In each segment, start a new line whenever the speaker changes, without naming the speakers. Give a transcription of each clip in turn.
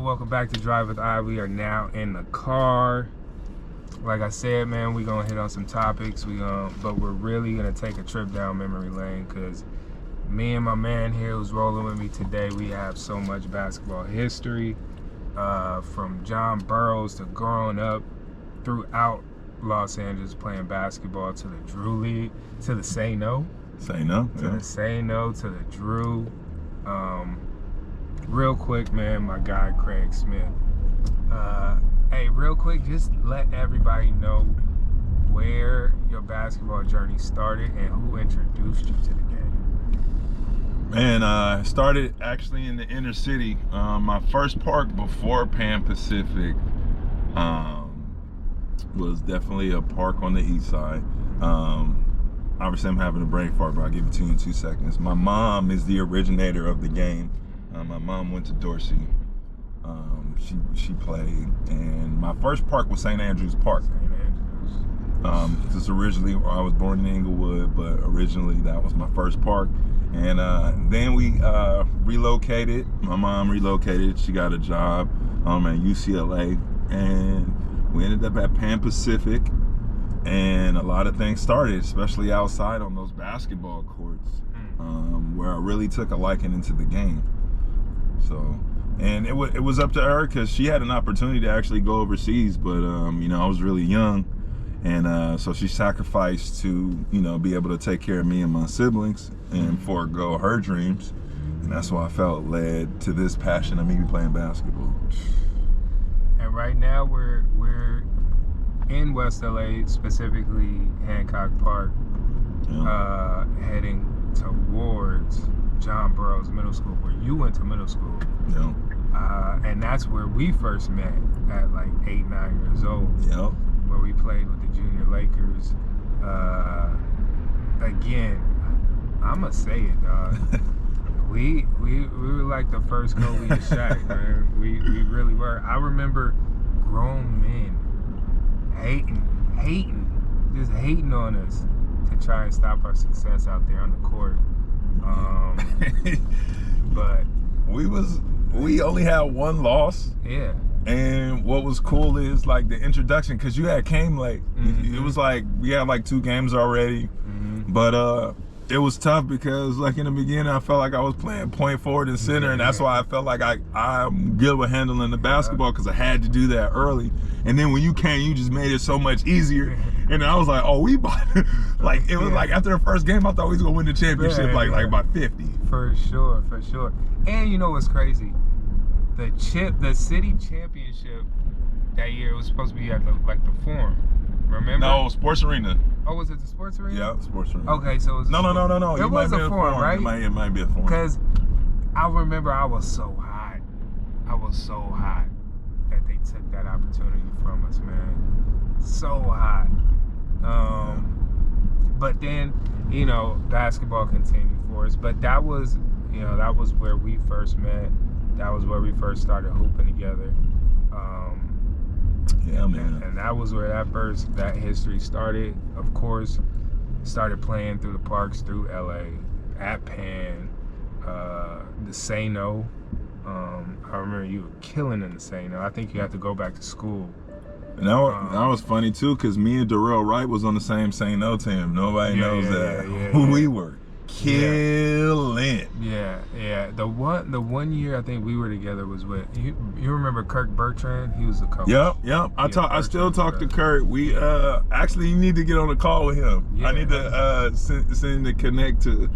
welcome back to Drive with I. We are now in the car. Like I said, man, we're gonna hit on some topics. But we're really gonna take a trip down memory lane because me and my man here who's rolling with me today, we have so much basketball history, from John Burroughs to growing up throughout Los Angeles playing basketball to the Drew League, to the Say No.
Say No?
To the Say No, to the Drew. Real quick, man, my guy Craig Smith. Hey, real quick, just let everybody know where your basketball journey started and who introduced you to the game.
Man, I started actually in the inner city. My first park before Pan Pacific was definitely a park on the east side. Obviously, I'm having a brain fart, but I'll give it to you in 2 seconds. My mom is the originator of the game. My mom went to Dorsey. She played, and my first park was St. Andrews Park. Because originally I was born in Inglewood, but originally that was my first park. And then we relocated. My mom relocated. She got a job at UCLA, and we ended up at Pan Pacific. And a lot of things started, especially outside on those basketball courts, where I really took a liking into the game. So, and it was up to her because she had an opportunity to actually go overseas, but I was really young, and so she sacrificed to be able to take care of me and my siblings and forego her dreams, and that's why I felt led to this passion of me playing basketball.
And right now we're in West LA, specifically Hancock Park, heading towards John Burroughs Middle School, where you went to middle school.
Yeah.
And that's where we first met at like 8, 9 years old.
Yeah.
Where we played with the Junior Lakers. Again, I'ma say it, dog. we were like the first Kobe and Shaq, man. We really were. I remember grown men hating on us to try and stop our success out there on the court. But we only had one loss. Yeah. And what was cool is like the introduction, because you had came late. It was like we had like 2 games already, but it was tough because like in the beginning I felt like I was playing point forward and center, and that's why I felt like I'm good with handling the basketball because I had to do that early. And then when you came, you just made it so much easier. And I was like, oh, we bought it. Like it was like after the first game, I thought we was gonna win the championship like by 50. For sure. And you know what's crazy? The city championship that year was supposed to be at the Forum. Remember? No,
Sports Arena.
Oh, was it the Sports Arena?
Yeah, Sports Arena.
Okay, so it was
No.
It was a Forum, right?
It might be a Forum.
Because I remember I was so hot that they took that opportunity from us, man. So hot. But then, basketball continued for us. But that was where we first met. That was where we first started hooping together.
Yeah, man.
And that was where that history started. Of course, started playing through the parks through LA, at Pan, the Say No. I remember you were killing in the Say No. I think you had to go back to school.
And that was funny too, because me and Darrell Wright was on the same Say No team. Nobody knows who we were. Killing.
Yeah. The one year I think we were together was with you remember Kirk Bertrand? He was the coach.
Yep. I still talk to Kirk. We actually you need to get on a call with him. I need to send the connect to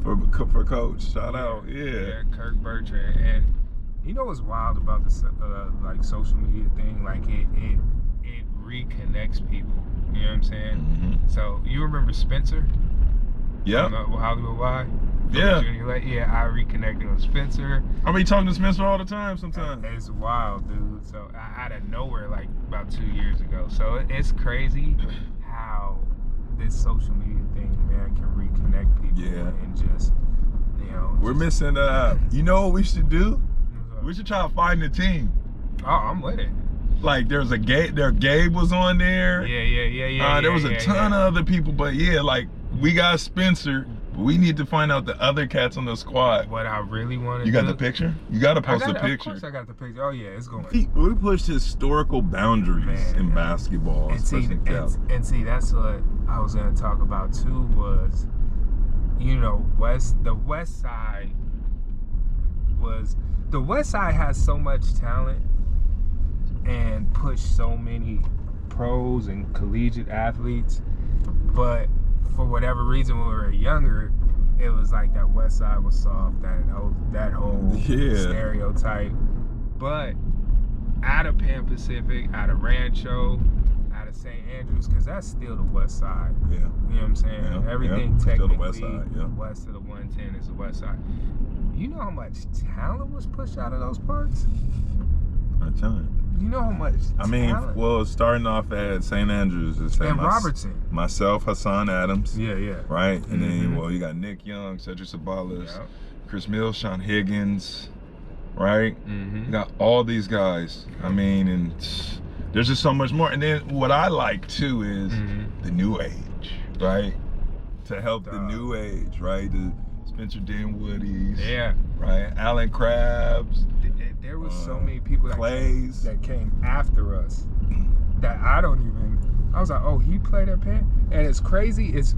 for Coach. Shout out. Yeah,
Kirk Bertrand. And you know what's wild about this like social media thing? Like it reconnects people. You know what I'm saying? So you remember Spencer?
Yeah.
Hollywood Y?
Yeah.
Yeah, I reconnected with Spencer.
I mean, talking to Spencer all the time sometimes.
It's wild, dude. So out of nowhere, like about 2 years ago. So it's crazy how this social media thing, man, can reconnect people.
Yeah.
And just,
we're missing, you know what we should do? We should try to find the team.
Oh, I'm with it.
Like there's a Gabe was on there.
Yeah.
There was a ton of other people, but like we got Spencer.
We need to find out the other cats on the squad.
What I really want to do.
You got the picture? You got to post a picture.
Of course I got the picture. Oh, yeah, it's going.
We pushed historical boundaries in basketball.
And see, that's what I was going to talk about, too, was, you know, the West Side has so much talent and pushed so many pros and collegiate athletes, but for whatever reason when we were younger, it was like that West Side was soft, that whole stereotype. But out of Pan Pacific, out of Rancho, out of St. Andrews, because that's still the West Side.
Yeah.
You know what I'm saying?
Yeah.
Everything technically
still the West Side,
west of the 110 is the West Side. You know how much talent was pushed out of those parts?
I'm telling you.
You know how much talent?
Well, starting off at St. Andrews.
And Robertson.
Myself, Hassan Adams.
Yeah.
Right? And then, you got Nick Young, Cedric Sabalas, Chris Mills, Sean Higgins, right? You got all these guys. I mean, and there's just so much more. And then what I like, too, is the new age, right? To help the new age, right? The Spencer Dinwoody's. Yeah. Right? Alan Krabs.
There was so many people that came after us that I was like, oh, he played at Penn? And it's crazy. It's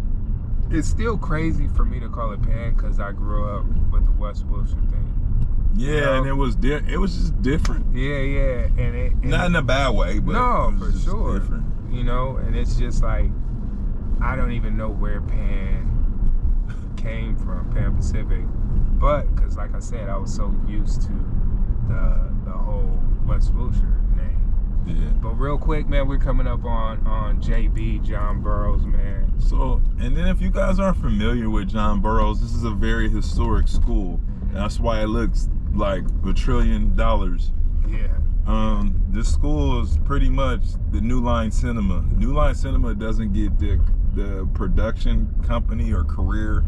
still crazy for me to call it Penn because I grew up with the West Wilshire thing.
Yeah, you know? And it was just different.
Yeah. And
not in a bad way, but
no,
it was
for sure.
Different.
You know, and it's just like, I don't even know where Penn came from, Pan Pacific. But, because like I said, I was so used to the whole West Wilshire name.
Yeah.
But real quick, man, we're coming up on JB, John Burroughs, man.
So, and then if you guys aren't familiar with John Burroughs, this is a very historic school. That's why it looks like $1 trillion.
Yeah.
This school is pretty much the New Line Cinema. New Line Cinema doesn't get the production company or career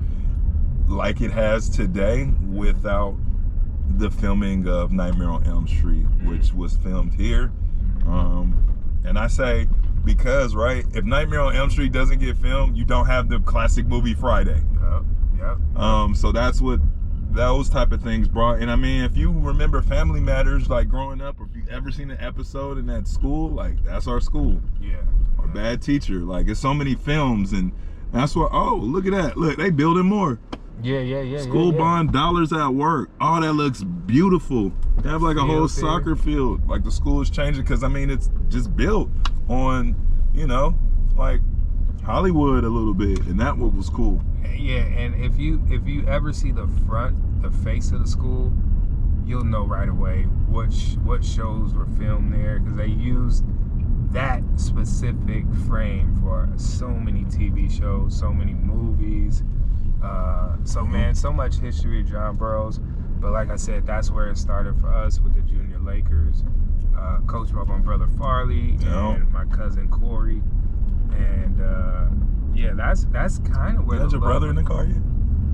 like it has today without the filming of Nightmare on Elm Street, which was filmed here. And I say because, right, if Nightmare on Elm Street doesn't get filmed, you don't have the classic movie Friday.
Yep.
So that's what those type of things brought. And I mean, if you remember Family Matters, like growing up, or if you ever seen an episode in that school, like that's our school.
Yeah.
Or Bad Teacher. Like it's so many films, and that's what. Oh, look at that! Look, they building more.
Yeah.
School bond, dollars at work. Oh, that looks beautiful. They have like a whole soccer field. Like the school is changing because I mean it's just built on, you know, like Hollywood a little bit, and that what was cool.
Yeah, and if you ever see the face of the school, you'll know right away what shows were filmed there because they used that specific frame for so many TV shows, so many movies. Man, so much history of John Burroughs. But like I said, that's where it started for us with the Junior Lakers. Coached by my brother Farley and my cousin Corey. And that's kind of where.
You got your brother in the car yet?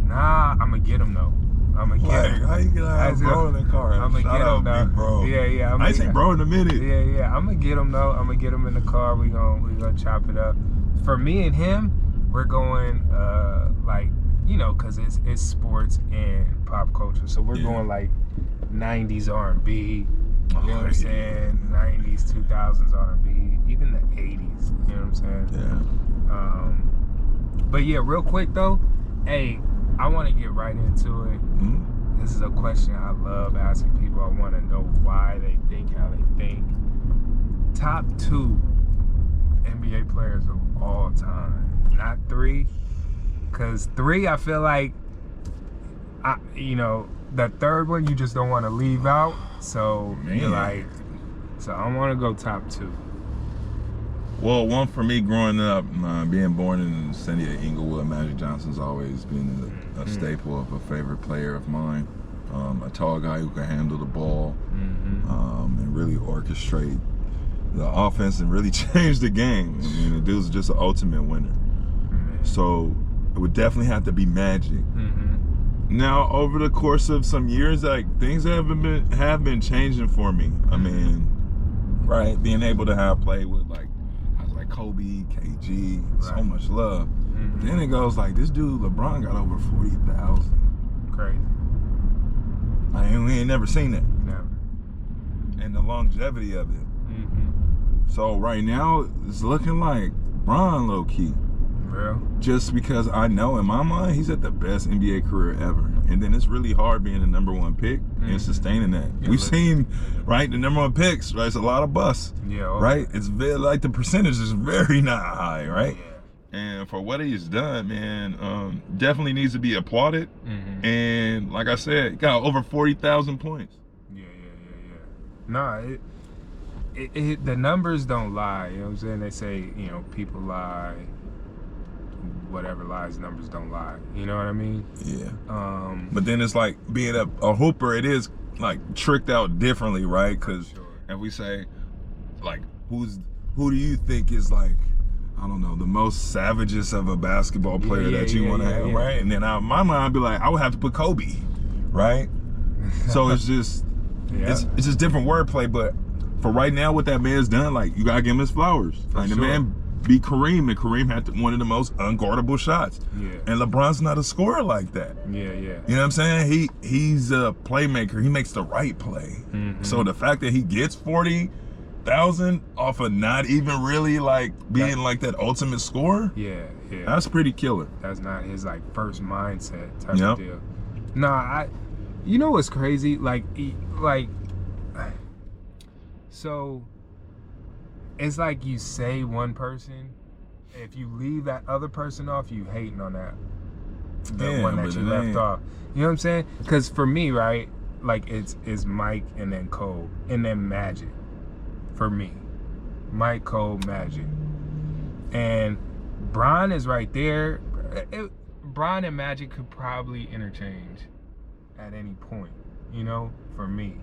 Nah, I'm gonna get him though. I'm gonna get him.
How you gonna have bro in the car?
I'm gonna get him though.
Bro.
Yeah.
I ain't say bro in a minute.
Yeah. I'm gonna get him though. I'm gonna get him in the car. We gonna chop it up. For me and him, we're going like, you know, cause it's sports and pop culture. So we're going like 90s R&B. You know what I'm saying? 90s, 2000s R&B, even the 80s. You know what I'm saying?
Yeah.
But yeah, real quick though, hey, I want to get right into it. This is a question I love asking people. I want to know why they think how they think. Top 2 NBA players of all time, not 3, because 3 I feel like, the third one you just don't want to leave out. So you're like, so I want to go top 2.
Well, one for me growing up, being born in the city of Inglewood, Magic Johnson's always been a staple of a favorite player of mine. A tall guy who can handle the ball and really orchestrate the offense and really change the game. I mean, the dude's just an ultimate winner. So it would definitely have to be Magic. Now, over the course of some years, like things have been changing for me. I mean, right, being able to have played with like Kobe, KG, so much love.
Then it goes like, this dude LeBron got over 40,000.
Crazy.
We ain't never seen that.
Never.
And the longevity of it. So right now, it's looking like Bron low-key.
Real?
Just because I know in my mind, he's at the best NBA career ever. And then it's really hard being the number one pick and sustaining that.
Yeah,
We've seen, right, the number one picks, right? It's a lot of busts, right? It's very, like, the percentage is very not high, right? Yeah. And for what he's done, man, definitely needs to be applauded. And like I said, got over 40,000 points.
Yeah. Nah, the numbers don't lie. You know what I'm saying? They say, you know, people lie. Whatever lies, numbers don't lie. You know what I mean?
Yeah. But then it's like being a hooper, it is like tricked out differently, right? Because if we say, like, who do you think is like, I don't know, the most savagest of a basketball player that you want to have, right? And then my mind would be like, I would have to put Kobe, right? So it's just, it's just different wordplay. But for right now, what that man's done, like, you gotta give him his flowers. Like, the man beat Kareem, and Kareem had one of the most unguardable shots. Yeah. And LeBron's not a scorer like that.
Yeah.
You know what I'm saying? He's a playmaker. He makes the right play. So the fact that he gets 40,000 off of not even really like being like that ultimate scorer. Yeah. That's pretty killer.
That's not his like first mindset type of deal. Nah, you know what's crazy? So it's like you say one person, if you leave that other person off, you hating on that one that you left off. You know what I'm saying? Because for me, right, like it's Mike and then Cole and then Magic. For me, Mike, Cole, Magic, and Bron is right there. Bron and Magic could probably interchange at any point, you know, for me.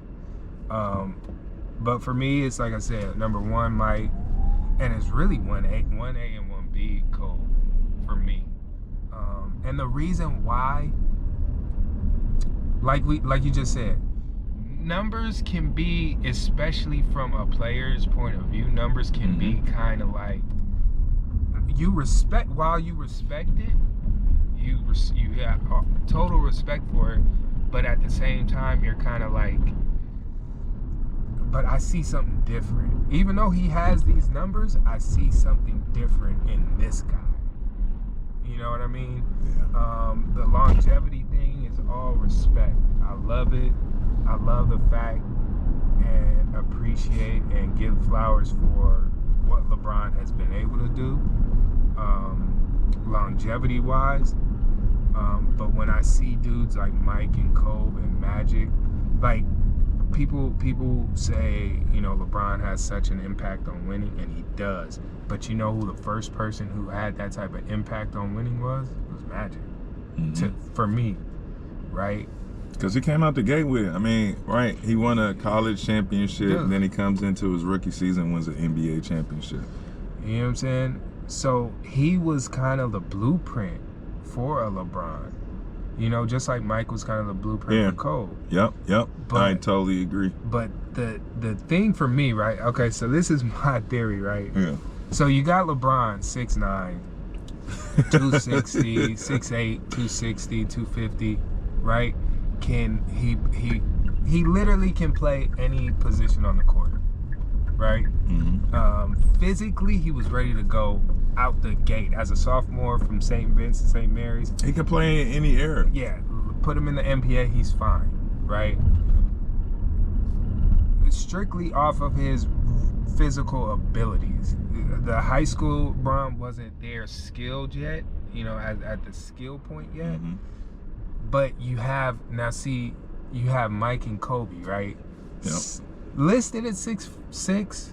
But for me, it's like I said, number one, Mike, and it's really 1A and 1B, Cole, for me. And the reason why, like you just said, numbers can be, especially from a player's point of view, numbers can be kind of like, while you respect it, you have total respect for it, but at the same time, you're kind of like, but I see something different. Even though he has these numbers, I see something different in this guy. You know what I mean? Yeah. The longevity thing is all respect. I love it. I love the fact and appreciate and give flowers for what LeBron has been able to do, longevity-wise. But when I see dudes like Mike and Kobe and Magic, like, People say, you know, LeBron has such an impact on winning, and he does. But you know who the first person who had that type of impact on winning was? It was Magic. For me, right?
Because he came out the gate with it. I mean, right, he won a college championship, and then he comes into his rookie season, wins an NBA championship.
You know what I'm saying? So he was kind of the blueprint for a LeBron. You know, just like Mike was kind of the blueprint for Cole.
Yep. But, I totally agree.
But the thing for me, right? Okay, so this is my theory, right?
Yeah.
So you got LeBron, 6'9", 260, 6'8", 260, 250, right? He literally can play any position on the court, right? Physically, he was ready to go out the gate as a sophomore from St. Vincent, St. Mary's.
He can play in any era.
Yeah, put him in the NBA, he's fine, right? Strictly off of his physical abilities. The high school Bron wasn't there skilled yet, you know, at the skill point yet. But you have Mike and Kobe, right?
Yep.
Listed at 6'6",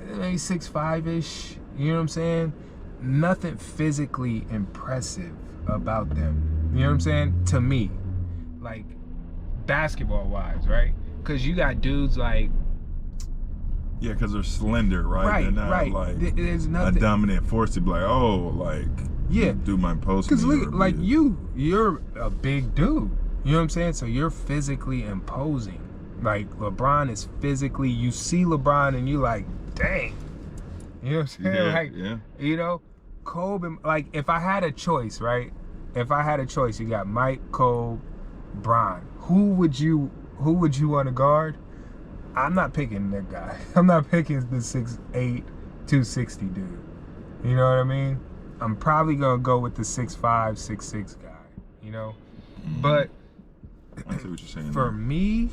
maybe 6'5"-ish. You know what I'm saying? Nothing physically impressive about them. You know what I'm saying? To me, like, basketball-wise, right? Because you got dudes like...
Yeah, because they're slender, right? They're not like
there's nothing,
a dominant force to be like, oh, like, do my post.
Because look, like, you're a big dude. You know what I'm saying? So you're physically imposing. Like, LeBron is physically... You see LeBron and you like, dang. You know what I'm saying? You know, Kobe, like, if I had a choice, right? If I had a choice, you got Mike, Kobe, Bron. Who would you want to guard? I'm not picking that guy. I'm not picking the 6'8", 260 dude. You know what I mean? I'm probably gonna go with the 6'5", 6'6" guy. You know, but
I see what you're saying.
For me,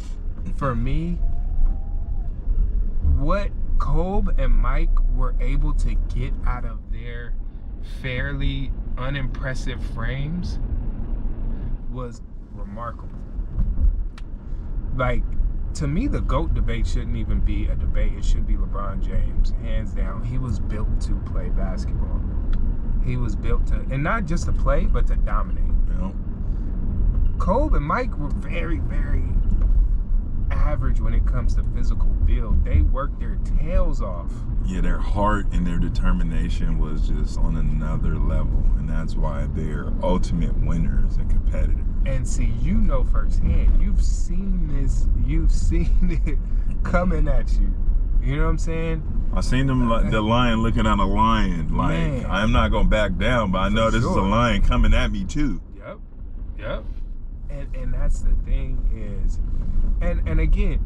what Kobe and Mike were able to get out of their fairly unimpressive frames was remarkable. Like, to me, the GOAT debate shouldn't even be a debate. It should be LeBron James, hands down. He was built to play basketball. He was built to, and not just to play, but to dominate.
Yeah.
Kobe and Mike were very, very average when it comes to physical build. They worked their tails off.
Yeah, their heart and their determination was just on another level, and that's why they're ultimate winners and competitors.
And see, you know firsthand, you've seen it coming at you. You know what I'm saying?
I seen them, the lion looking at a lion. Like, man, I'm not gonna back down, but I know this is a lion coming at me too.
Yep. And that's the thing is, and again,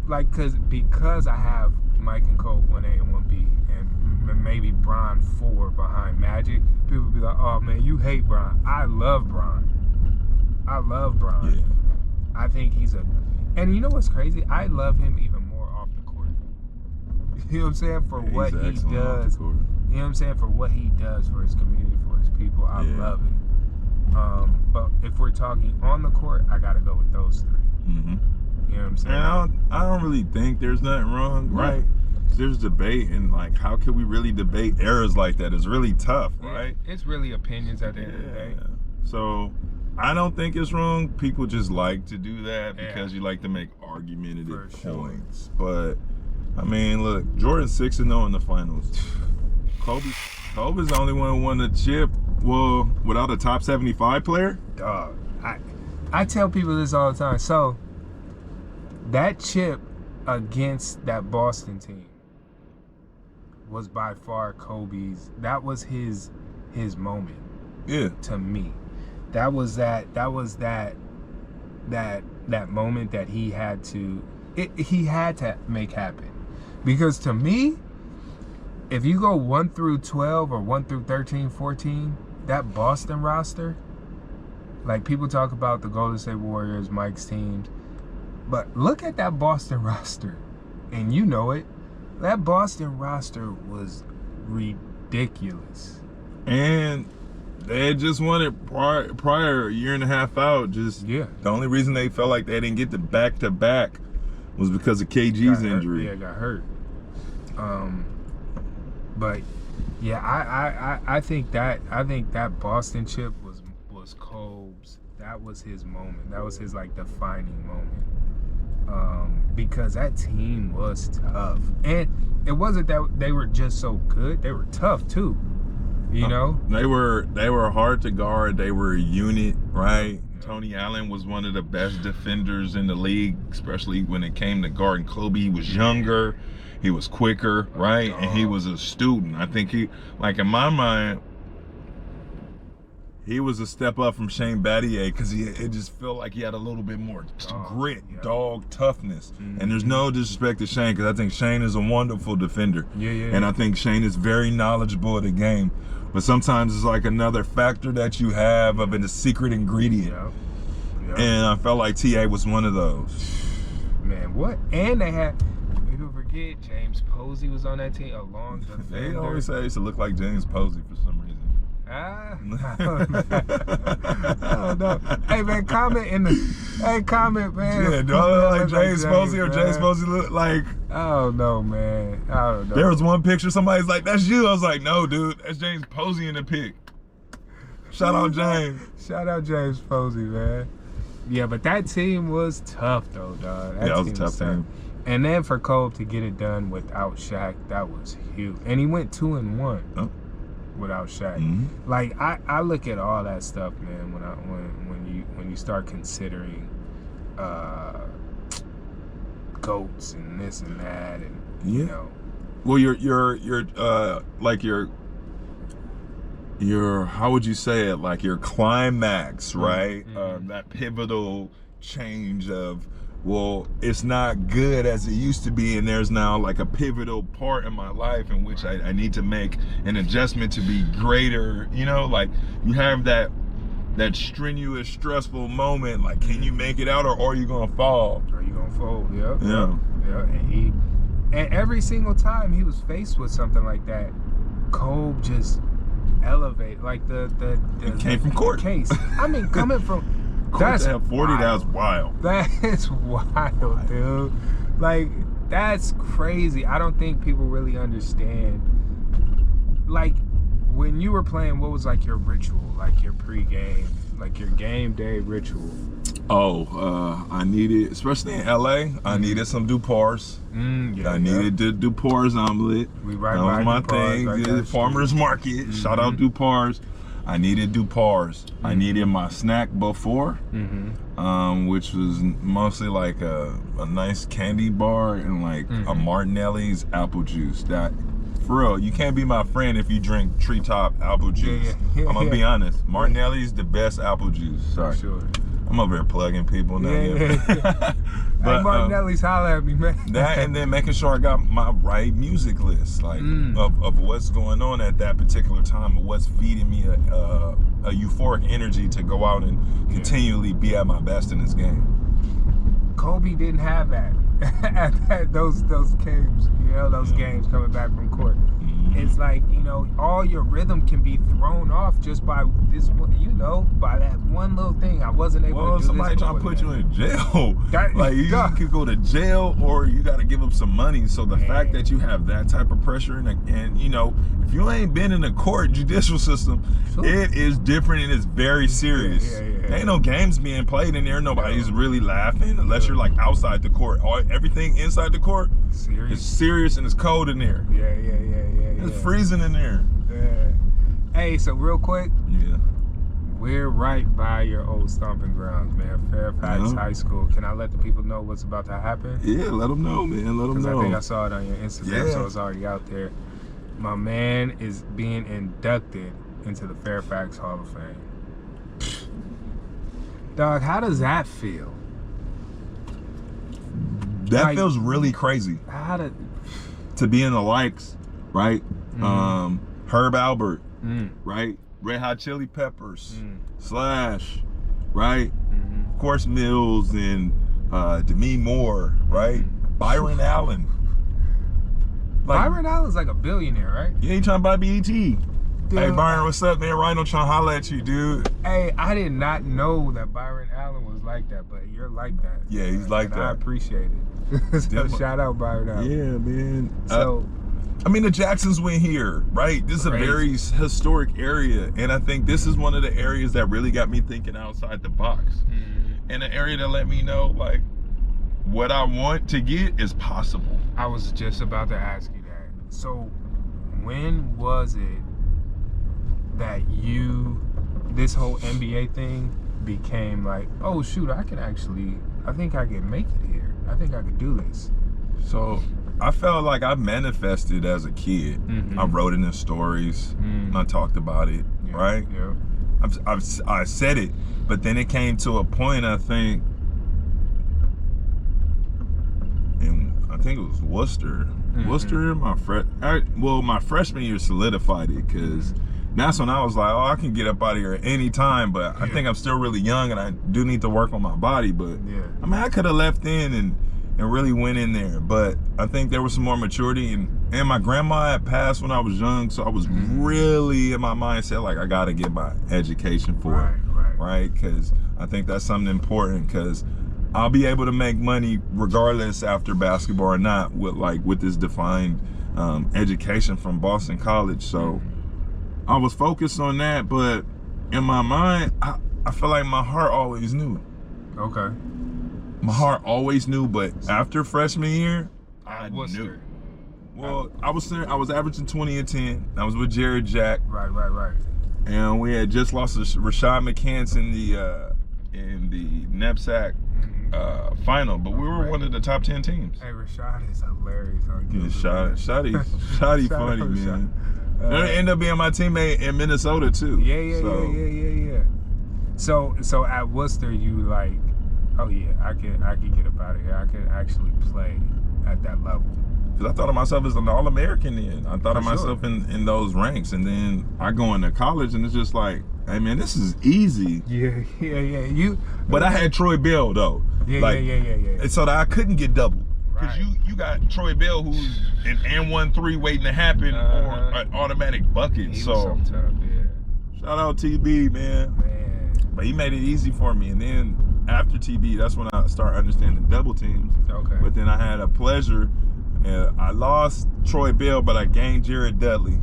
like, because I have Mike and Cole 1A and 1B, and maybe Bron 4 behind Magic, people be like, oh man, you hate Bron. I love Bron. Yeah. I think and you know what's crazy? I love him even more off the court. You know what I'm saying? For what he does. You know what I'm saying? For what he does for his community, for his people, I love it. But if we're talking on the court, I gotta go with those three.
Mm-hmm.
You know what I'm saying?
And I don't really think there's nothing wrong, right? There's debate, and like, how can we really debate eras like that? It's really tough, right?
It's really opinions at the end of the day.
So I don't think it's wrong. People just like to do that because you like to make argumentative points. But I mean, look, Jordan's 6-0 in the finals. Kobe's the only one who won the chip. Well, without a top 75 player?
Dog, I tell people this all the time. So, that chip against that Boston team was by far Kobe's. That was his moment.
Yeah.
To me, that was that moment that he had to make happen. Because to me, if you go 1 through 12 or 1 through 13, 14, that Boston roster, like, people talk about the Golden State Warriors, Mike's teams, but look at that Boston roster, and you know it. That Boston roster was ridiculous.
And they had just won it prior, a year and a half out. The only reason they felt like they didn't get the back-to-back was because of KG's injury.
Got hurt. But yeah, I think that Boston chip was Kobe's. That was his moment. That was his, like, defining moment. Because that team was tough, and it wasn't that they were just so good. They were tough too. You know,
they were hard to guard. They were a unit, right? Tony Allen was one of the best defenders in the league, especially when it came to guarding Kobe. He was younger. He was quicker, right? And he was a student. I think he, like, in my mind, he was a step up from Shane Battier because it just felt like he had a little bit more grit, dog, toughness. Mm-hmm. And there's no disrespect to Shane, because I think Shane is a wonderful defender. And I think Shane is very knowledgeable of the game. But sometimes it's like another factor that you have of a secret ingredient. And I felt like T.A. was one of those.
Man, what? And they had... People forget James Posey was on that team, a long defender.
They always say I used to look like James Posey for some reason.
I don't know. Hey man, comment, man.
Yeah, do I look like James Posey, or James Posey look like...
I don't know, man. I don't know.
There was one picture, somebody's like, that's you. I was like, no, dude, that's James Posey in the pic. Shout out James.
Shout out James Posey, man. Yeah, but that team was tough though, dog.
That was a tough team.
And then for Kobe to get it done without Shaq, that was huge. And he went 2-1 without Shaq.
Mm-hmm.
Like, I look at all that stuff, man. When you start considering GOATs and this and that, and you know.
Well, your how would you say it? Like your climax, right?
Mm-hmm.
That pivotal change of, well, it's not good as it used to be, and there's now like a pivotal part in my life in which I need to make an adjustment to be greater. You know, like you have that strenuous, stressful moment. Like, can you make it out, or are you gonna fall?
Are you gonna fold? Yep.
Yeah.
Yeah. And every single time he was faced with something like that, Kobe just elevated. Like
it came from court.
Case. I mean, coming from.
That's 40. That's wild.
That is wild, dude. Like, that's crazy. I don't think people really understand. Like, when you were playing, what was like your ritual, like your pregame, like your game day ritual?
I needed, especially in LA, I needed some Dupars. I needed the Dupars omelet.
We right
that was my
Dupars,
thing. The farmer's market. Shout out Dupars. I needed Dupars. I needed my snack before, which was mostly like a nice candy bar and like a Martinelli's apple juice. That, for real, you can't be my friend if you drink Treetop apple juice. I'm gonna be honest. Martinelli's the best apple juice. Sorry.
Sure.
I'm over here plugging people now.
But, hey, Martinelli's, holla at me, man.
That, and then making sure I got my right music list, like of what's going on at that particular time, of what's feeding me a euphoric energy to go out and continually be at my best in this game.
Kobe didn't have that at those games, those games coming back from court. It's like, all your rhythm can be thrown off just by this, by that one little thing. I wasn't able to do
somebody
this
trying to put you in jail. Like, you could go to jail, or you got to give up some money. So the fact that you have that type of pressure, and if you ain't been in the court judicial system, it is different and it's very serious. There ain't no games being played in there. Nobody's really laughing unless you're like outside the court. Everything inside the court is serious and it's cold in there. It's freezing in there.
Hey, so real quick.
Yeah.
We're right by your old stomping grounds, man. Fairfax High School. Can I let the people know what's about to happen?
Yeah, let them know, man. Let them know.
Because I think I saw it on your Instagram, so it's already out there. My man is being inducted into the Fairfax Hall of Fame. Dog, how does that feel?
That feels really crazy. To be in the likes, right? Herb Albert, right? Red Hot Chili Peppers, Slash, right? Of course, Mills and Demi Moore, right? Byron Allen.
Byron Allen's like a billionaire, right?
Yeah, he trying to buy BET. Dude, hey, Byron, what's up, man? Rhino trying to holler at you, dude.
Hey, I did not know that Byron Allen was like that, but you're like that.
Yeah, he's like that.
I appreciate it. So shout out Byron Allen.
Yeah, man.
So,
the Jacksons went here, right? This is a very historic area, and I think this is one of the areas that really got me thinking outside the box. And an area that let me know, like, what I want to get is possible.
I was just about to ask you that. So, when was it that this whole NBA thing became like, oh shoot, I think I can make it here. I think I could do this.
So I felt like I manifested as a kid. I wrote it in stories. And I talked about it, right?
Yeah.
I said it, but then it came to a point, I think it was Worcester. Worcester, my freshman year solidified it, because that's when I was like, I can get up out of here at any time, but I think I'm still really young and I do need to work on my body. But I could have left in and really went in there, but I think there was some more maturity, and my grandma had passed when I was young, so I was really in my mindset like, I gotta get my education for it, right? Because I think that's something important, because I'll be able to make money regardless after basketball or not with this defined education from Boston College. So I was focused on that, but in my mind, I feel like my heart always knew.
Okay.
My heart always knew, but after freshman year, I knew. Well, I was averaging 20 and 10. I was with Jared Jack.
Right.
And we had just lost to Rashad McCants in the knapsack final, but we were one of the top 10 teams.
Hey, Rashad is hilarious.
Shotty funny, man.
Ended up being my teammate in Minnesota too.
Yeah. So at Worcester, you like, oh yeah, I can get up out of here. I can actually play at that level.
Because I thought of myself as an All-American then. I thought of myself in those ranks. And then I go into college and it's just like, hey man, this is easy.
Yeah.
But I had Troy Bell though.
Yeah.
And so that I couldn't get double. Because you got Troy Bell who's an N1-3 waiting to happen or an automatic bucket.
He was so tough, yeah.
Shout out TB, man. But he made it easy for me. And then after TB, that's when I started understanding double teams.
Okay.
But then I had a pleasure. I lost Troy Bell, but I gained Jared Dudley.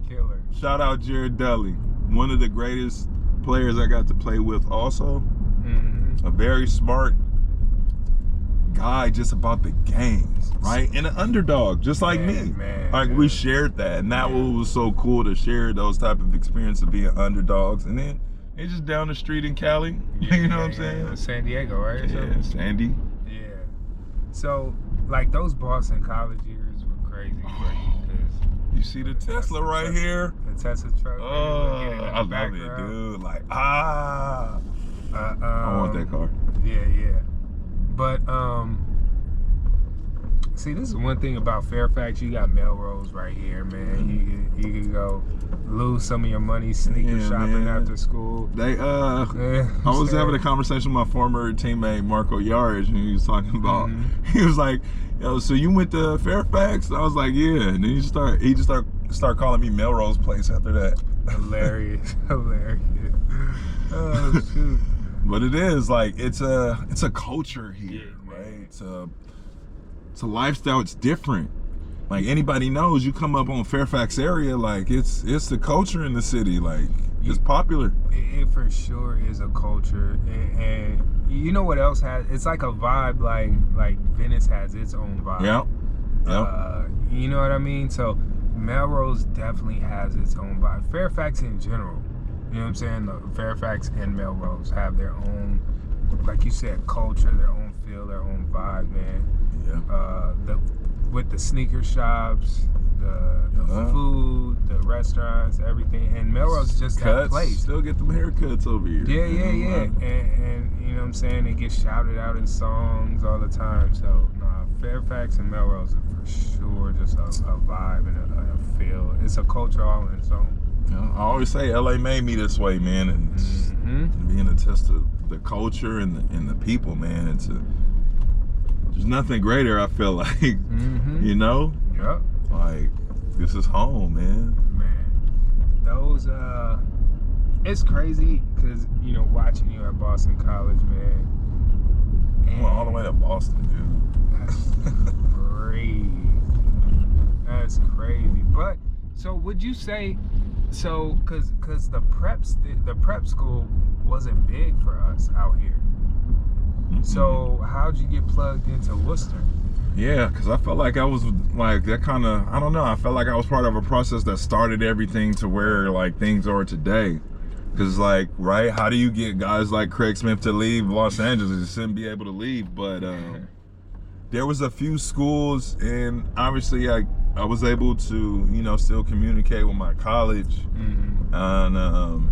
Killer.
Shout out Jared Dudley. One of the greatest players I got to play with also. A very smart guy just about the games, right? And an underdog, just like me. We shared that. And that was so cool to share those type of experience of being underdogs. And then it's just down the street in Cali. You know what I'm saying?
San Diego, right?
Yeah, Sandy.
Yeah. So, like, those Boston college years were crazy for you.
You see the Tesla right here?
The Tesla truck.
Oh, I love it, dude. Like, I want that car.
Yeah. But, see, this is one thing about Fairfax. You got Melrose right here, man. You can go lose some of your money sneaker shopping after school.
I was having a conversation with my former teammate Marco Yarich, and he was talking about. He was like, "Yo, so you went to Fairfax?" I was like, "Yeah." And then he just started calling me Melrose Place after that.
Hilarious. Oh shoot.
But it is like it's a culture here, right? It's a lifestyle. It's different. Like anybody knows, you come up on Fairfax area, like it's the culture in the city. Like it's popular.
It for sure is a culture, and you know what else has? It's like a vibe. Like Venice has its own vibe.
Yeah.
You know what I mean? So Melrose definitely has its own vibe. Fairfax in general. You know what I'm saying? Fairfax and Melrose have their own, like you said, culture, their own feel, their own vibe, man.
Yeah.
With the sneaker shops, the food, the restaurants, everything, and Melrose is just that place.
Still get them haircuts over here.
Yeah. And you know what I'm saying? It gets shouted out in songs all the time. So Fairfax and Melrose is for sure just a vibe and a feel. It's a culture all in its own.
I always say LA made me this way, man, and being a test of the culture and the people, man. There's nothing greater, I feel like, you know?
Yep.
Like, this is home, man.
Man, those, it's crazy because, you know, watching you at Boston College, man.
I went all the way to Boston, dude.
That's crazy. That's crazy. But, so would you say, because the prep school wasn't big for us out here. So how'd you get plugged into Worcester?
Yeah, because I felt like I was like that kind of, I don't know, I felt like I was part of a process that started everything to where like things are today. Because like, right, how do you get guys like Craig Smith to leave Los Angeles? He shouldn't be able to leave, but there was a few schools, and obviously I was able to, you know, still communicate with my college. And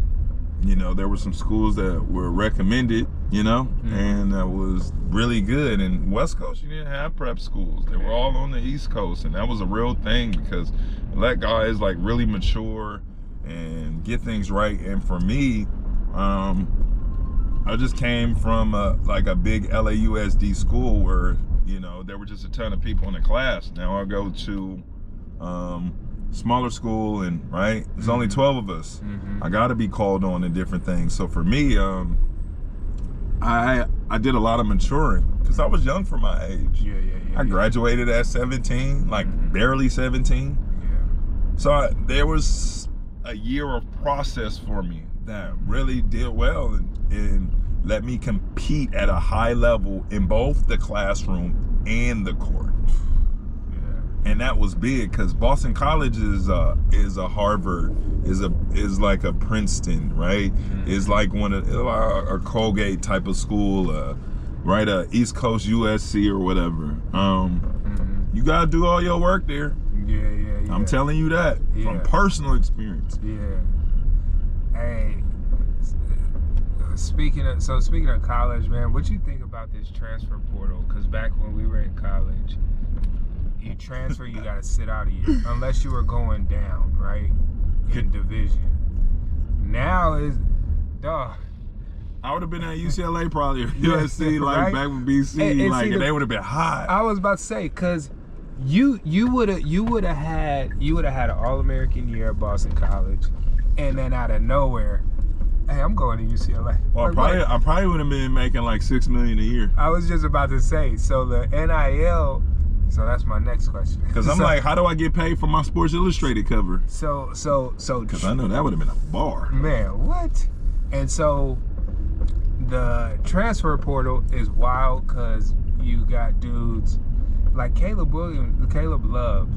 you know, there were some schools that were recommended, you know, and that was really good. And West Coast, you didn't have prep schools. They were all on the East Coast, and that was a real thing because let guys like really mature and get things right. And for me, I just came from like a big LAUSD school where, you know, there were just a ton of people in the class. Now I go to smaller school, and right, there's only 12 of us. I got to be called on to different things. So for me, I did a lot of maturing because I was young for my age. I graduated at 17, like barely 17. So there was a year of process for me that really did well and let me compete at a high level in both the classroom and the court. And that was big because Boston College is a Harvard, is like a Princeton, right? Is like one of a Colgate type of school, right? A East Coast USC or whatever.
You gotta do all your work there.
Yeah.
I'm telling you that from personal experience.
Yeah. Hey, speaking of college, man, what you think about this transfer portal? Because back when we were in college, you transfer, you gotta sit out a year unless you were going down, right? In division. Now is, dog.
I would have been at UCLA probably, or USC, like
right?
back with BC, and they would have been hot.
I was about to say, cause you would have had an All-American year at Boston College, and then out of nowhere, hey, I'm going to UCLA.
Well, I probably would have been making like $6 million a year.
I was just about to say, so the NIL. So that's my next question.
Because I'm like, how do I get paid for my Sports Illustrated cover?
So.
Because I know that would have been a bar.
Man, what? And so the transfer portal is wild because you got dudes like Caleb Love.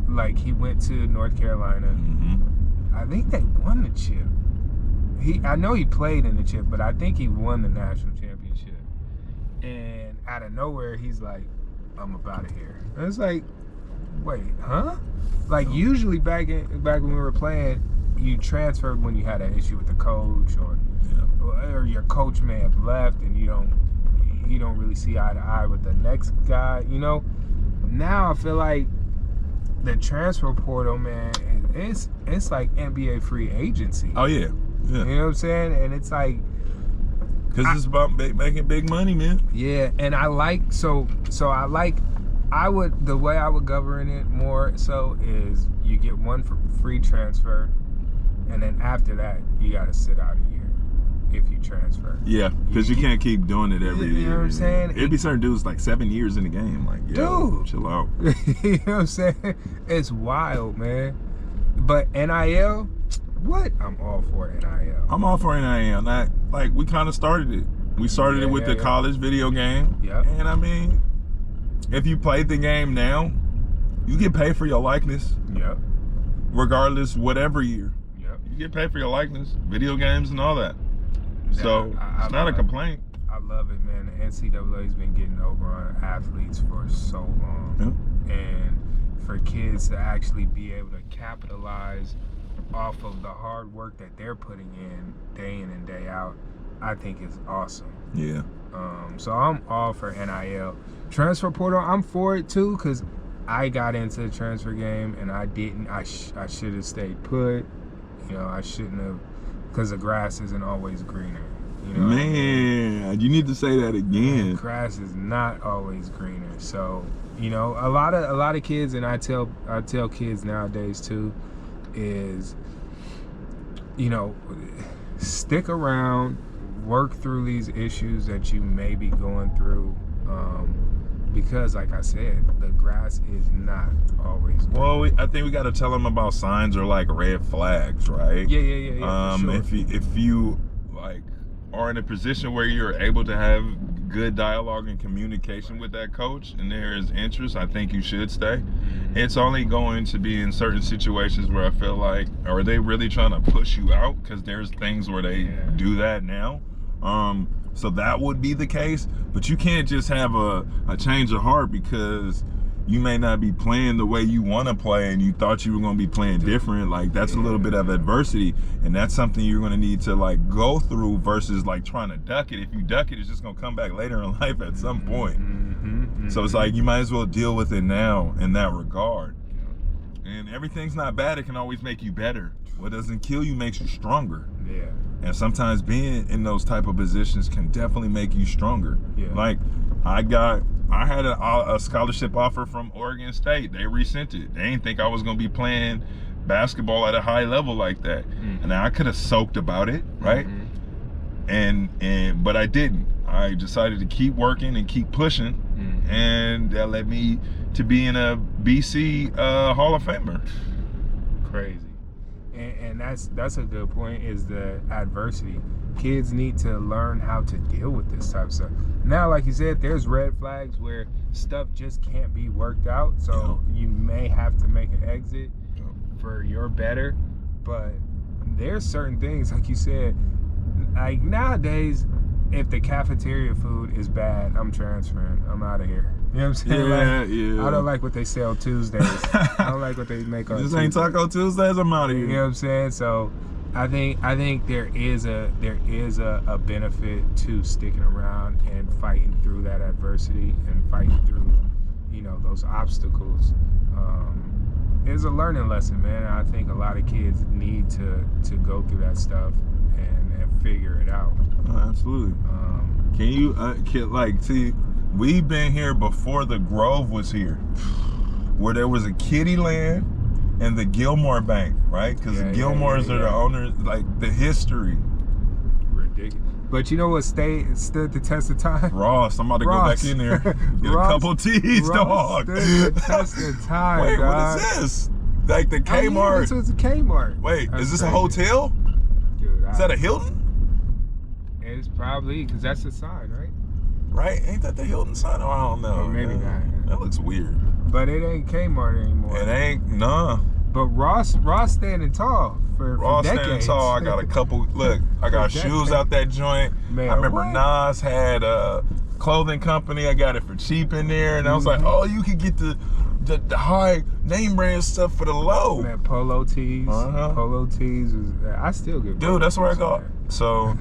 Like, he went to North Carolina.
Mm-hmm.
I think they won the chip. I know he played in the chip, but I think he won the national championship. And out of nowhere, he's like, I'm up out of here. And it's like, wait, huh? Like, usually back when we were playing, you transferred when you had an issue with the coach, or your coach may have left, and you don't really see eye to eye with the next guy. Now I feel like the transfer portal, man, it's like NBA free agency.
Oh yeah.
You know what I'm saying? And it's like,
because it's about making big money, man.
Yeah, and I like the way I would govern it more so is you get one free transfer, and then after that you got to sit out a year if you transfer.
Yeah, because you can't keep doing it every year.
You know what I'm saying?
It'd be certain dudes like 7 years in the game. Like, dude, chill out.
You know what I'm saying? It's wild, man. But NIL. What? I'm all for NIL.
I'm all for NIL. We kind of started it. We started it with the college video game.
Yep.
And I mean, if you played the game now, you get paid for your likeness.
Yep.
Regardless, whatever year.
Yep.
You get paid for your likeness, video games and all that. So it's not a complaint.
I love it, man. The NCAA's been getting over on athletes for so long.
Yep.
And for kids to actually be able to capitalize off of the hard work that they're putting in and day out, I think is awesome.
Yeah.
So I'm all for NIL. Transfer portal, I'm for it too, because I got into the transfer game and I didn't. I should have stayed put. I shouldn't have, because the grass isn't always greener.
Man, you need to say that again.
The grass is not always greener. So, a lot of kids, and I tell kids nowadays too, is, stick around, work through these issues that you may be going through, because like I said, the grass is not always green.
Well, I think we got to tell them about signs or like red flags, right?
Yeah. For sure.
If you like are in a position where you're able to have good dialogue and communication with that coach and there is interest, I think you should stay. Mm-hmm. It's only going to be in certain situations where I feel like, are they really trying to push you out? Because there's things where they do that now. So that would be the case, but you can't just have a change of heart because you may not be playing the way you want to play and you thought you were going to be playing different. Like, that's a little bit of adversity, and that's something you're going to need to like go through versus like trying to duck it. If you duck it, it's just going to come back later in life at some point.
Mm-hmm.
So it's like you might as well deal with it now in that regard. And everything's not bad. It can always make you better. What doesn't kill you makes you stronger.
Yeah.
And sometimes being in those type of positions can definitely make you stronger.
Yeah.
Like, I had a scholarship offer from Oregon State. They resent it. They didn't think I was going to be playing basketball at a high level like that. Mm-hmm. And I could have soaked about it, right? Mm-hmm. But I didn't. I decided to keep working and keep pushing. Mm-hmm. And that led me to being a BC Hall of Famer.
Crazy. And that's a good point, is the adversity. Kids need to learn how to deal with this type of stuff. Now, like you said, there's red flags where stuff just can't be worked out. So you may have to make an exit for your better. But there's certain things, like you said, like nowadays, if the cafeteria food is bad, I'm transferring. I'm out of here. You know what I'm saying?
Yeah.
I don't like what they say on Tuesdays. I don't like what they make on Tuesdays.
This ain't Taco Tuesdays, I'm out of here.
You know what I'm saying? So I think there is a benefit to sticking around and fighting through that adversity and fighting through, those obstacles. It's a learning lesson, man. I think a lot of kids need to go through that stuff and figure it out.
Oh, absolutely. Can you see? We've been here before the Grove was here, where there was a kiddie land and the Gilmore Bank, right? Because the Gilmores are the owners, like the history.
Ridiculous. But you know what stood the test of time?
Ross, I'm about to go back in there. Get a couple teas, dog.
Stood the test of time.
Wait,
dog.
what is this? Like the Kmart?
Oh, yeah, this was a Kmart.
Wait,
That's
is this
crazy.
a hotel?
Dude,
Is that a Hilton?
It's probably, because that's the sign, right?
Right? Ain't that the Hilton sign? Oh, I don't know.
Or maybe not.
That looks weird.
But it ain't Kmart anymore.
It ain't, nah.
But Ross standing tall for
Ross
decades.
standing tall. I got a couple, look, I got shoes out that joint.
Man,
I remember
what?
Nas had a clothing company. I got it for cheap in there. And I was like, oh, you could get the high name brand stuff for the low.
Man, polo tees. Polo tees. I still get
Dude, that's where I go.
there.
So,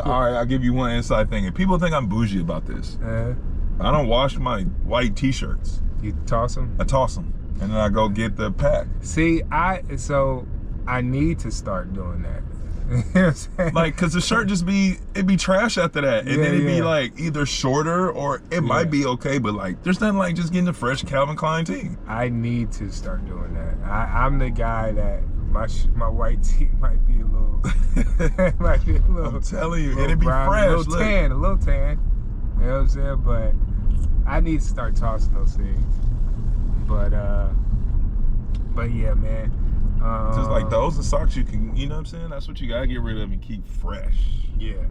all right, I'll give you one inside thing. And people think I'm bougie about this. I don't wash my white t-shirts.
You toss them?
I toss them. And then I go get the pack.
See, I need to start doing that. You know what I'm saying?
Like, cause the shirt it'd be trash after that. And then it'd be like either shorter or it might be okay, but like there's nothing like just getting a fresh Calvin Klein tee.
I need to start doing that. I'm the guy that my white tee might be a little
I'm telling you, it'd be
brown,
fresh.
a little tan. You know what I'm saying? But I need to start tossing those things. But yeah, man.
Just like those are socks you can, you know what I'm saying? That's what you gotta get rid of and keep fresh.
Yeah.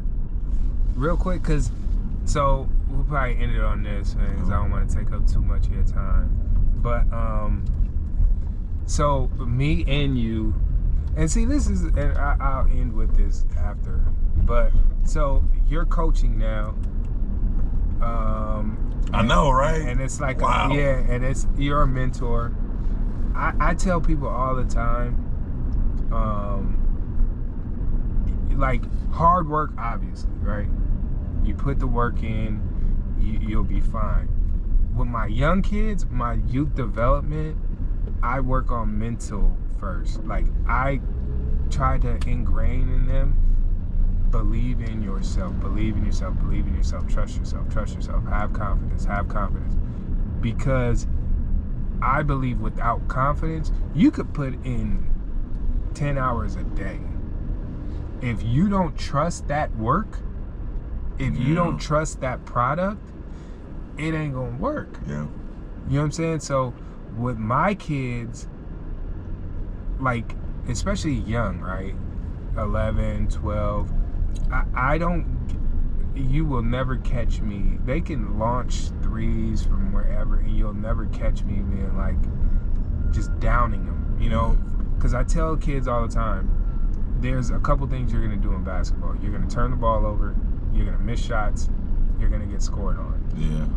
Real quick, so we'll probably end it on this, man, because I don't want to take up too much of your time. But so me and you, and see, and I'll end with this after. But so you're coaching now.
I know, right?
And it's like,
wow.
and you're a mentor. I tell people all the time, like hard work, obviously, right? You put the work in, you'll be fine. With my young kids, my youth development, I work on mental first. Like I try to ingrain in them, believe in yourself, trust yourself, have confidence. Because I believe without confidence, you could put in 10 hours a day. If you don't trust that work, if you don't trust that product, it ain't gonna work.
Yeah.
You know what I'm saying? So with my kids, like, especially young, right? 11, 12, you will never catch me. They can launch threes from wherever, and you'll never catch me being like just downing them, you know? Because I tell kids all the time, there's a couple things you're going to do in basketball. You're going to turn the ball over, you're going to miss shots, you're going to get scored on.
Yeah.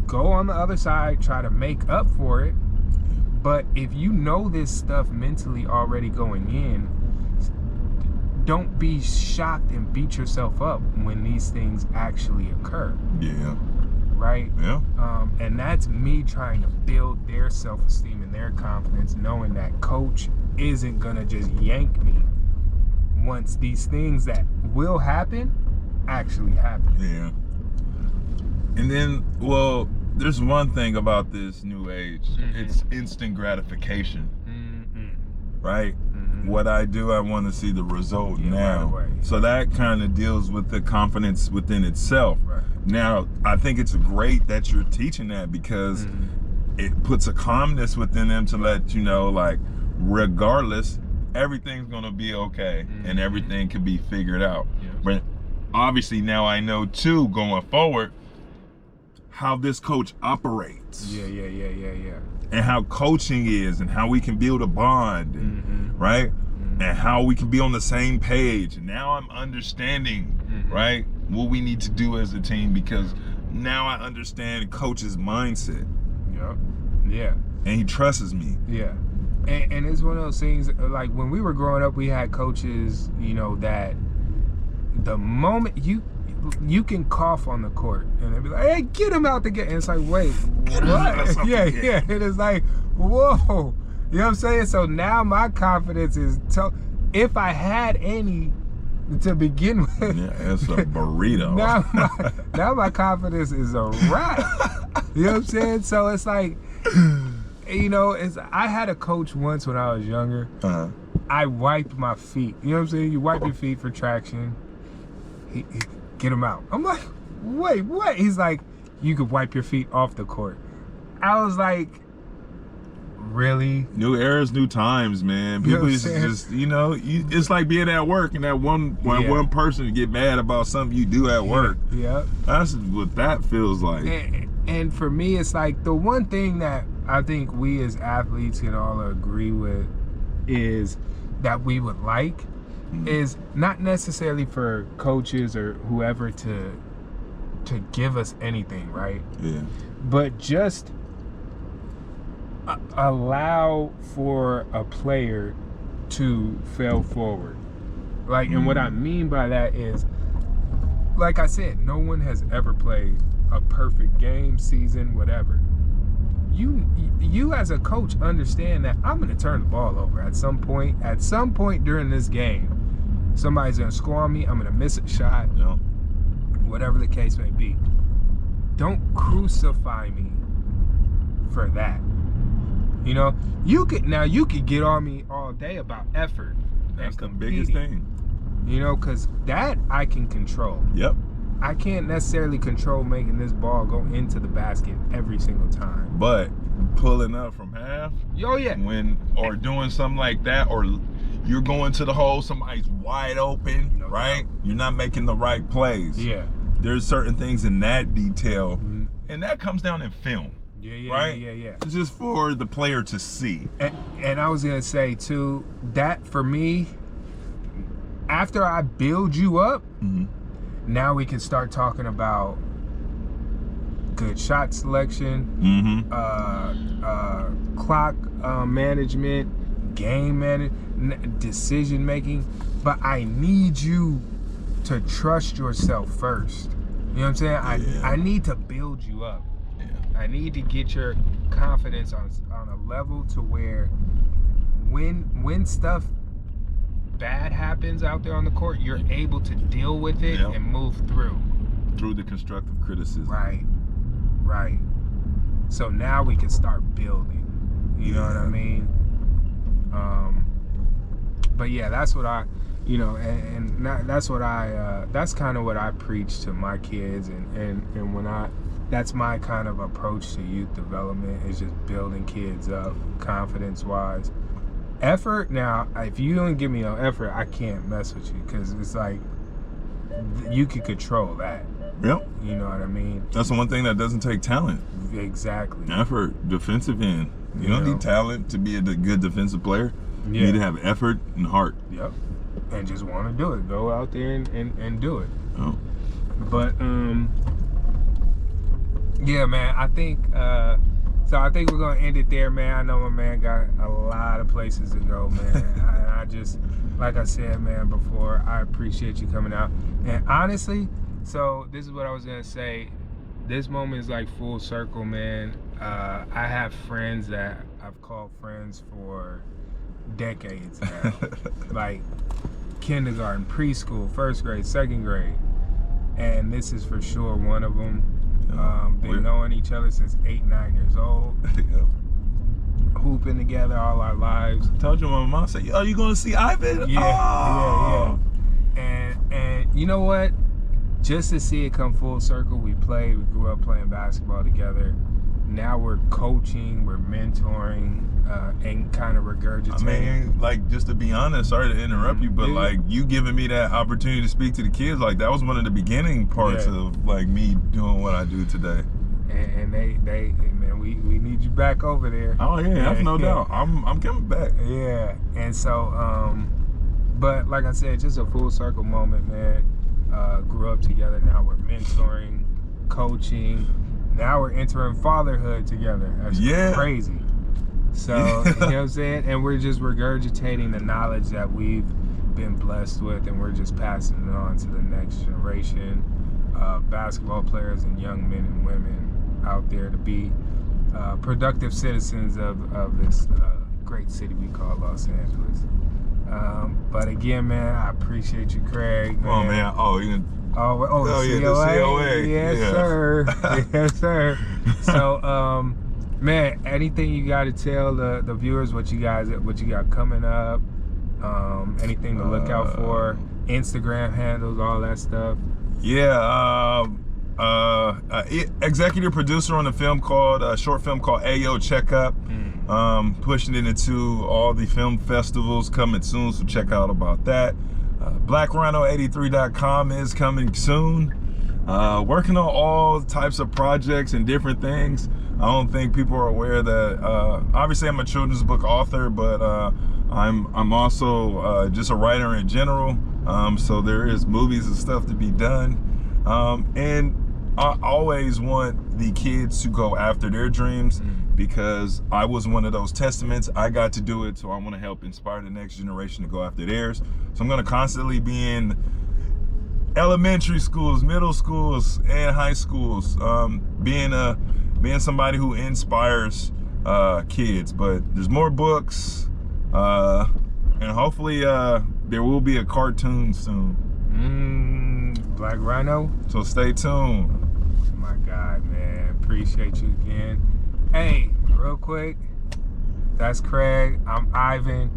Go on the other side, try to make up for it. But if you know this stuff mentally already going in, don't be shocked and beat yourself up when these things actually occur.
Yeah.
Right?
Yeah.
And that's me trying to build their self-esteem and their confidence, knowing that coach isn't going to just yank me once these things that will happen actually happen.
Yeah. And then, well, there's one thing about this new age. It's instant gratification. Right? What I do, I want to see the result now.
Right away.
So that kind of deals with the confidence within itself.
Right.
Now, I think it's great that you're teaching that because it puts a calmness within them to let you know, like, regardless, everything's going to be okay and everything can be figured out.
Yeah.
But obviously now I know, too, going forward, how this coach operates.
Yeah.
And how coaching is and how we can build a bond, right? And how we can be on the same page. And now I'm understanding, right, what we need to do as a team, because now I understand coach's mindset.
Yep. Yeah.
And he trusts me.
Yeah. And it's one of those things, like when we were growing up, we had coaches, you know, that the moment you can cough on the court and they'll be like, hey, get him out the game. And it's like, wait, what? Yeah. And it's like, whoa. You know what I'm saying? So now my confidence is, if I had any to begin with.
Yeah, it's a burrito.
now my confidence is a wrap. You know what I'm saying? So it's like, you know, I had a coach once when I was younger.
Uh-huh.
I wiped my feet. You know what I'm saying? You wipe your feet for traction. He get him out. I'm like, wait, what? He's like, you could wipe your feet off the court. I was like, really?
New eras, new times, man. People used to just, you know, it's like being at work and that one person get mad about something you do at work.
Yeah.
That's what that feels like.
And for me, it's like the one thing that I think we as athletes can all agree with is that we would like is not necessarily for coaches or whoever to give us anything, right?
Yeah.
But just allow for a player to fail forward. Like, and what I mean by that is, like I said, no one has ever played a perfect game, season, whatever. You as a coach understand that I'm going to turn the ball over at some point. At some point during this game, somebody's going to score on me. I'm going to miss a shot.
Yep.
Whatever the case may be. Don't crucify me for that. You know, you could get on me all day about effort.
That's the biggest thing.
You know, because that I can control.
Yep.
I can't necessarily control making this ball go into the basket every single time.
But pulling up from half,
oh yeah,
or doing something like that, or you're going to the hole, somebody's wide open, right? You're not making the right plays.
Yeah.
There's certain things in that detail, and that comes down in film.
Yeah,
right?
Yeah.
It's just for the player to see.
And I was gonna say too, that for me, after I build you up, now we can start talking about good shot selection, clock management, game management, decision making. But I need you to trust yourself first. You know what I'm saying? I need to build you up. I need to get your confidence on a level to where when stuff bad happens out there on the court, you're able to deal with it and move through
the constructive criticism.
Right. So now we can start building. You know what I mean? But yeah, that's what I, you know, and that's what that's kind of what I preach to my kids, and when that's my kind of approach to youth development, is just building kids up confidence-wise. Effort, now, if you don't give me no effort, I can't mess with you, because it's like, you can control that.
Yep.
You know what I mean?
That's the one thing that doesn't take talent.
Exactly.
Effort, defensive end. You don't need talent to be a good defensive player. You need to have effort and heart.
Yep. And just want to do it. Go out there and do it.
Oh.
But, yeah, man, I think, so I think we're going to end it there, man. I know my man got a lot of places to go, man. I just, like I said, man, before, I appreciate you coming out. And honestly, so this is what I was going to say. This moment is like full circle, man. I have friends that I've called friends for decades now. Like kindergarten, preschool, first grade, second grade. And this is for sure one of them. Been knowing each other since 8, 9 years old. Hooping together all our lives.
I told you my mom said, "Oh, you gonna see Ivan?"
Yeah. And you know what? Just to see it come full circle, we grew up playing basketball together. Now we're coaching, we're mentoring, and kind of regurgitating.
I mean, like, just to be honest, sorry to interrupt you, but like, you giving me that opportunity to speak to the kids, like, that was one of the beginning parts of like me doing what I do today.
And they man, we need you back over there.
Oh yeah, that's no doubt. I'm coming back.
Yeah, and so, but like I said, just a full circle moment, man. Grew up together. Now we're mentoring, coaching. Now we're entering fatherhood together. That's crazy. So, you know what I'm saying? And we're just regurgitating the knowledge that we've been blessed with, and we're just passing it on to the next generation of basketball players and young men and women out there to be productive citizens of this great city we call Los Angeles. But again, man, I appreciate you, Craig. Man.
Oh, man. Oh, you can...
the COA. Yes, sir. Yes, sir. So, man, anything you got to tell the viewers what you got coming up? Anything to look out for? Instagram handles, all that stuff.
Yeah. Executive producer on a film called short film called Ayo Checkup. Pushing it into all the film festivals coming soon, so check out about that. BlackRhino83.com is coming soon. Working on all types of projects and different things. I don't think people are aware that obviously I'm a children's book author, but I'm also just a writer in general. So there is movies and stuff to be done. And I always want the kids to go after their dreams, because I was one of those testaments. I got to do it, so I want to help inspire the next generation to go after theirs. So I'm going to constantly be in elementary schools, middle schools, and high schools, being somebody who inspires kids. But there's more books, and hopefully there will be a cartoon soon.
Black Rhino.
So stay tuned.
My God, man, appreciate you again. Hey, real quick, that's Craig. I'm Ivan.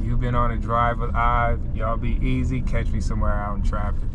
You've been on a drive with Ive. Y'all be easy. Catch me somewhere out in traffic.